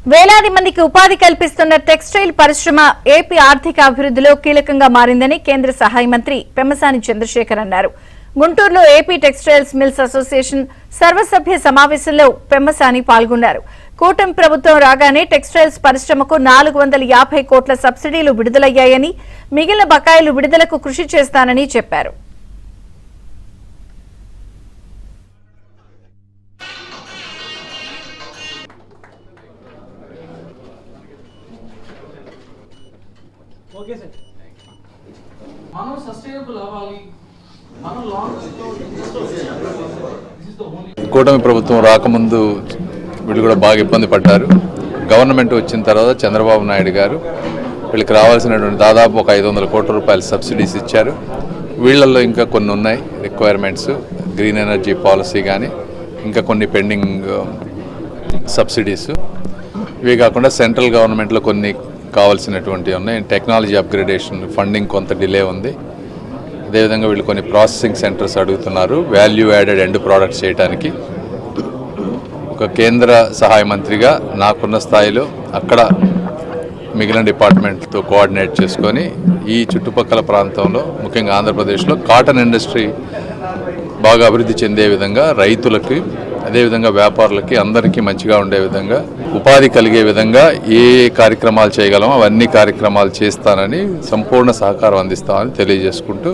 వేలాది మందికి ఉపాధి కల్పిస్తున్న టెక్స్టైల్ పరిశ్రమ ఏపీ ఆర్థిక అభివృద్ధిలో కీలకంగా మారిందని కేంద్ర సహాయ మంత్రి పెమ్మసాని చంద్రశేఖర్ అన్నారు. గుంటూరులో ఏపీ టెక్స్టైల్స్ మిల్స్ అసోసియేషన్ సర్వసభ్య సమావేశంలో పెమ్మసాని పాల్గొన్నారు. కూటమి ప్రభుత్వం రాగానే టెక్స్టైల్స్ పరిశ్రమకు 450 కోట్ల సబ్సిడీలు విడుదలయ్యాయని, మిగిలిన బకాయిలు విడుదలకు కృషి చేస్తానని చెప్పారు. మనం సస్టైనబుల్ అవ్వాలి, మనం లాంగ్ కూటమి ప్రభుత్వం రాకముందు వీళ్ళు కూడా బాగా ఇబ్బంది పడ్డారు. గవర్నమెంట్ వచ్చిన తర్వాత చంద్రబాబు నాయుడు గారు వీళ్ళకి రావాల్సినటువంటి దాదాపు ఒక 500 కోట్ల రూపాయల సబ్సిడీస్ ఇచ్చారు. వీళ్ళల్లో ఇంకా కొన్ని ఉన్నాయి రిక్వైర్మెంట్స్, గ్రీన్ ఎనర్జీ పాలసీ కానీ ఇంకా కొన్ని పెండింగ్ సబ్సిడీస్. ఇవి కాకుండా సెంట్రల్ గవర్నమెంట్లో కొన్ని కావాల్సినటువంటివి ఉన్నాయి. టెక్నాలజీ అప్గ్రేడేషన్ ఫండింగ్ కొంత డిలే ఉంది. అదేవిధంగా వీళ్ళు కొన్ని ప్రాసెసింగ్ సెంటర్స్ అడుగుతున్నారు వాల్యూ యాడెడ్ ఎండ్ ప్రోడక్ట్స్ చేయడానికి. ఒక కేంద్ర సహాయ మంత్రిగా నాకున్న స్థాయిలో అక్కడ మిగిలిన డిపార్ట్మెంట్తో కోఆర్డినేట్ చేసుకొని ఈ చుట్టుపక్కల ప్రాంతంలో ముఖ్యంగా ఆంధ్రప్రదేశ్లో కాటన్ ఇండస్ట్రీ బాగా అభివృద్ధి చెందే విధంగా రైతులకి అదేవిధంగా వ్యాపారులకి అందరికీ మంచిగా ఉండే విధంగా ఉపాధి కలిగే విధంగా ఏ కార్యక్రమాలు చేయగలమో అవన్నీ కార్యక్రమాలు చేస్తానని సంపూర్ణ సహకారం అందిస్తామని తెలియజేసుకుంటూ